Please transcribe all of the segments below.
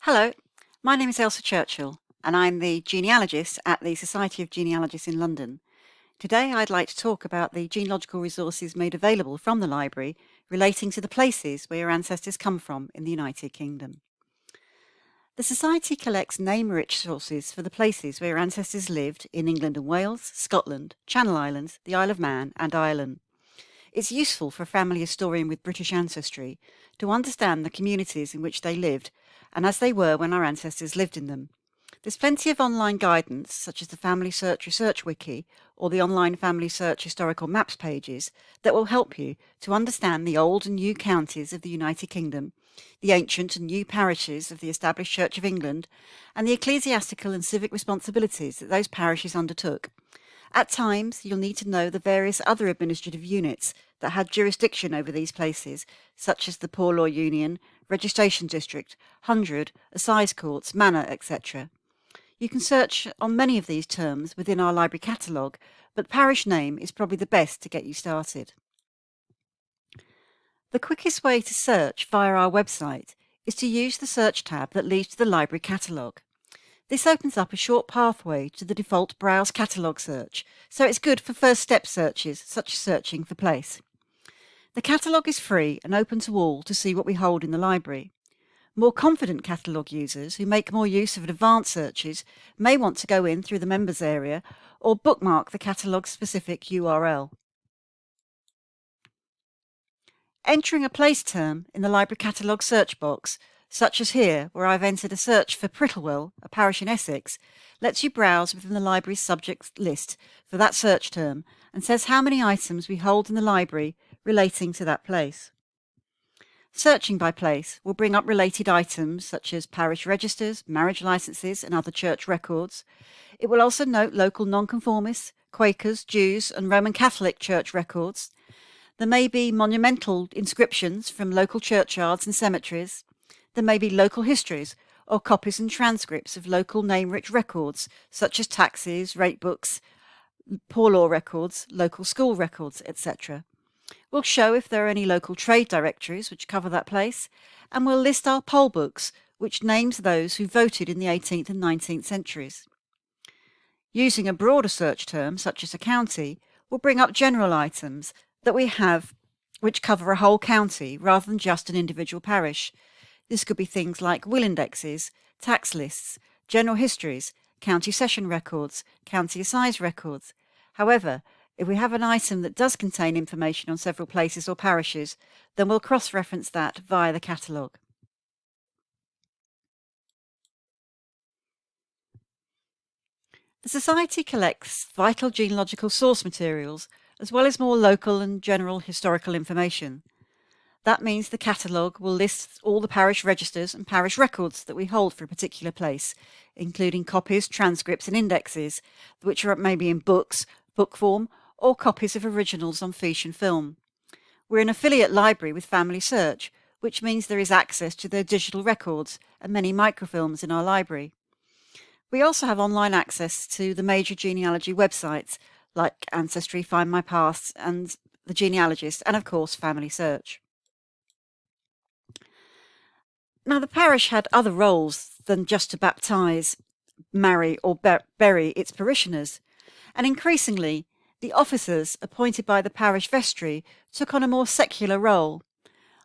Hello, my name is Elsa Churchill, and I'm the genealogist at the Society of Genealogists in London. Today I'd like to talk about the genealogical resources made available from the library relating to the places where your ancestors come from in the United Kingdom. The Society collects name-rich sources for the places where your ancestors lived in England and Wales, Scotland, Channel Islands, the Isle of Man and Ireland. It's useful for a family historian with British ancestry to understand the communities in which they lived and as they were when our ancestors lived in them. There's plenty of online guidance, such as the Family Search Research Wiki or the online Family Search Historical Maps pages, that will help you to understand the old and new counties of the United Kingdom, the ancient and new parishes of the established Church of England, and the ecclesiastical and civic responsibilities that those parishes undertook. At times, you'll need to know the various other administrative units that had jurisdiction over these places, such as the Poor Law Union, Registration District, Hundred, Assize Courts, Manor, etc. You can search on many of these terms within our library catalogue, but parish name is probably the best to get you started. The quickest way to search via our website is to use the search tab that leads to the library catalogue. This opens up a short pathway to the default Browse Catalogue search, so it's good for first step searches, such as searching for place. The catalogue is free and open to all to see what we hold in the library. More confident catalogue users who make more use of advanced searches may want to go in through the members area or bookmark the catalogue's specific URL. Entering a place term in the library catalogue search box, such as here, where I've entered a search for Prittlewell, a parish in Essex, lets you browse within the library's subject list for that search term and says how many items we hold in the library relating to that place. Searching by place will bring up related items such as parish registers, marriage licenses and other church records. It will also note local nonconformists, Quakers, Jews and Roman Catholic church records. There may be monumental inscriptions from local churchyards and cemeteries. There may be local histories or copies and transcripts of local name-rich records, such as taxes, rate books, poor law records, local school records, etc. We'll show if there are any local trade directories which cover that place, and we'll list our poll books, which names those who voted in the 18th and 19th centuries. Using a broader search term, such as a county, will bring up general items that we have which cover a whole county rather than just an individual parish. This could be things like will indexes, tax lists, general histories, county session records, county assize records. However, if we have an item that does contain information on several places or parishes, then we'll cross-reference that via the catalogue. The Society collects vital genealogical source materials, as well as more local and general historical information. That means the catalogue will list all the parish registers and parish records that we hold for a particular place, including copies, transcripts and indexes, which are maybe in books, book form, or copies of originals on fiche and film. We're an affiliate library with Family Search, which means there is access to their digital records and many microfilms in our library. We also have online access to the major genealogy websites like Ancestry, Find My Past and the Genealogist, and of course Family Search. Now, the parish had other roles than just to baptise, marry or bury its parishioners, and increasingly the officers appointed by the parish vestry took on a more secular role.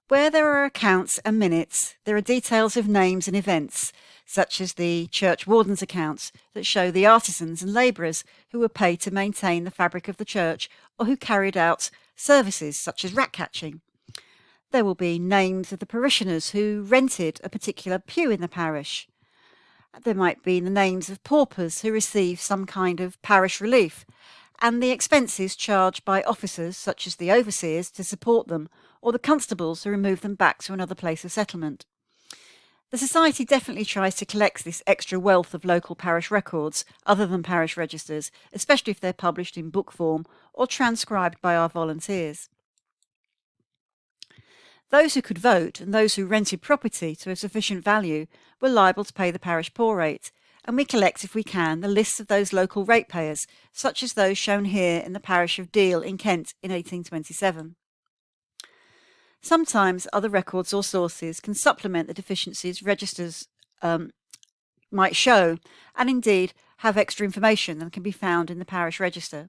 Where there are accounts and minutes, there are details of names and events, such as the church warden's accounts that show the artisans and labourers who were paid to maintain the fabric of the church or who carried out services such as rat catching. There will be names of the parishioners who rented a particular pew in the parish. There might be the names of paupers who received some kind of parish relief, and the expenses charged by officers such as the overseers to support them, or the constables who remove them back to another place of settlement. The Society definitely tries to collect this extra wealth of local parish records, other than parish registers, especially if they're published in book form or transcribed by our volunteers. Those who could vote and those who rented property to a sufficient value were liable to pay the parish poor rate, and we collect, if we can, the lists of those local ratepayers, such as those shown here in the parish of Deal in Kent in 1827. Sometimes other records or sources can supplement the deficiencies registers might show, and indeed have extra information than can be found in the parish register.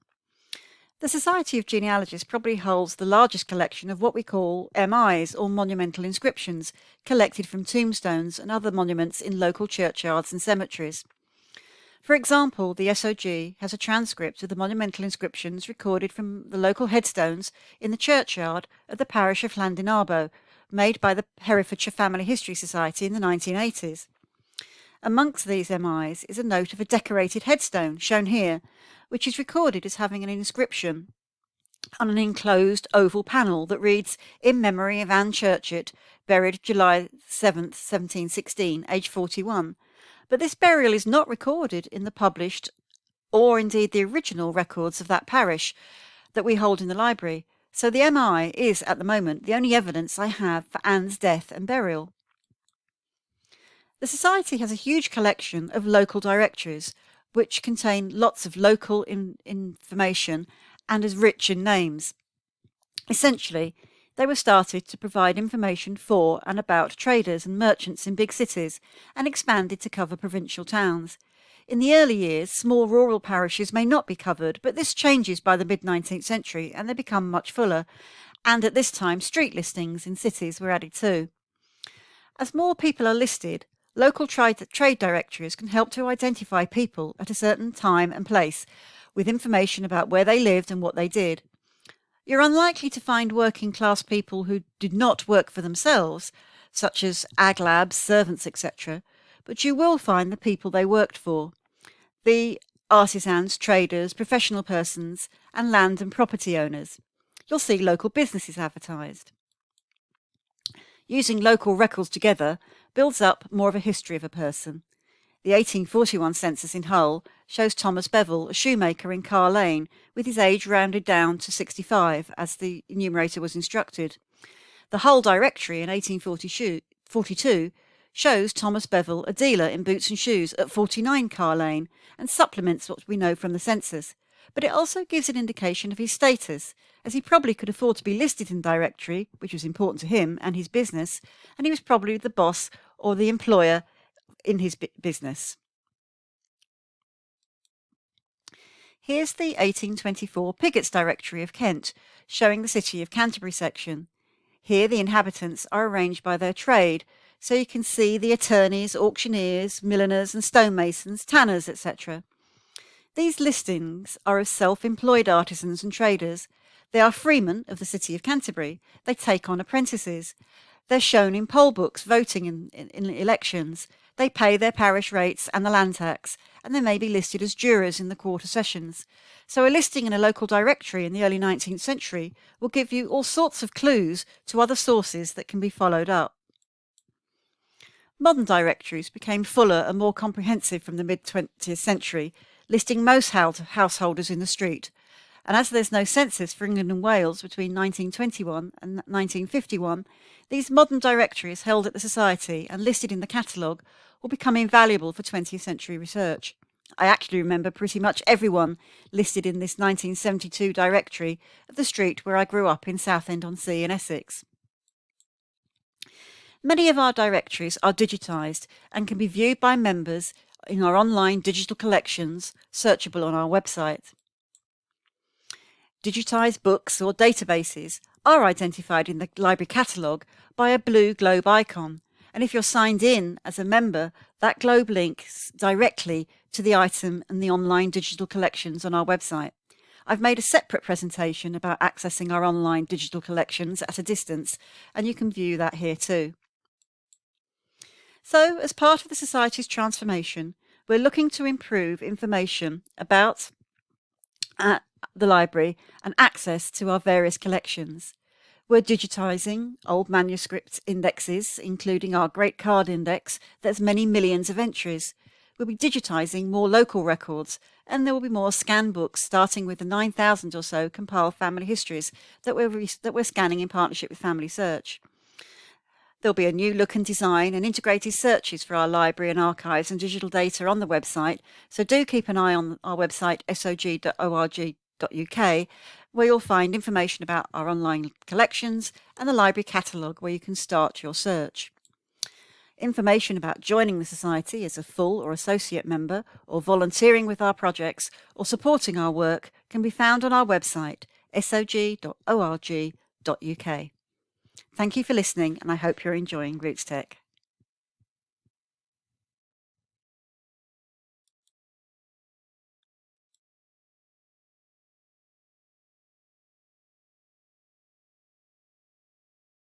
The Society of Genealogists probably holds the largest collection of what we call MIs, or monumental inscriptions, collected from tombstones and other monuments in local churchyards and cemeteries. For example, the SOG has a transcript of the monumental inscriptions recorded from the local headstones in the churchyard of the parish of Llandinarbo, made by the Herefordshire Family History Society in the 1980s. Amongst these MIs is a note of a decorated headstone, shown here, which is recorded as having an inscription on an enclosed oval panel that reads, "In memory of Anne Churchill, buried July 7th, 1716, aged 41. But this burial is not recorded in the published, or indeed the original records of that parish that we hold in the library, so the MI is, at the moment, the only evidence I have for Anne's death and burial." The Society has a huge collection of local directories, which contain lots of local information and is rich in names. Essentially, they were started to provide information for and about traders and merchants in big cities, and expanded to cover provincial towns. In the early years, small rural parishes may not be covered, but this changes by the mid-19th century and they become much fuller, and at this time street listings in cities were added too. As more people are listed, local trade directories can help to identify people at a certain time and place, with information about where they lived and what they did. You're unlikely to find working class people who did not work for themselves, such as ag labs, servants, etc., but you will find the people they worked for, the artisans, traders, professional persons, and land and property owners. You'll see local businesses advertised. Using local records together builds up more of a history of a person. The 1841 census in Hull shows Thomas Bevel, a shoemaker in Carr Lane, with his age rounded down to 65, as the enumerator was instructed. The Hull Directory in 1842 shows Thomas Bevel, a dealer in boots and shoes, at 49 Carr Lane, and supplements what we know from the census. But it also gives an indication of his status, as he probably could afford to be listed in the directory, which was important to him and his business, and he was probably the boss or the employer in his business. Here's the 1824 Pigott's Directory of Kent, showing the City of Canterbury section. Here the inhabitants are arranged by their trade, so you can see the attorneys, auctioneers, milliners and stonemasons, tanners, etc. These listings are of self-employed artisans and traders. They are freemen of the City of Canterbury. They take on apprentices. They're shown in poll books voting in elections. They pay their parish rates and the land tax, and they may be listed as jurors in the quarter sessions. So a listing in a local directory in the early 19th century will give you all sorts of clues to other sources that can be followed up. Modern directories became fuller and more comprehensive from the mid-20th century, listing most householders in the street. And as there's no census for England and Wales between 1921 and 1951, these modern directories held at the Society and listed in the catalogue will become invaluable for 20th century research. I actually remember pretty much everyone listed in this 1972 directory of the street where I grew up in Southend-on-Sea in Essex. Many of our directories are digitised and can be viewed by members in our online digital collections, searchable on our website. Digitised books or databases are identified in the library catalogue by a blue globe icon, and if you're signed in as a member, that globe links directly to the item and the online digital collections on our website. I've made a separate presentation about accessing our online digital collections at a distance, and you can view that here too. So, as part of the Society's transformation, we're looking to improve information about the library and access to our various collections. We're digitising old manuscript indexes, including our Great Card Index that has many millions of entries. We'll be digitising more local records, and there will be more scan books, starting with the 9,000 or so compiled family histories that we're scanning in partnership with Family Search. There'll be a new look and design and integrated searches for our library and archives and digital data on the website, so do keep an eye on our website sog.org.uk, where you'll find information about our online collections and the library catalogue where you can start your search. Information about joining the Society as a full or associate member, or volunteering with our projects, or supporting our work can be found on our website, sog.org.uk. Thank you for listening, and I hope you're enjoying RootsTech.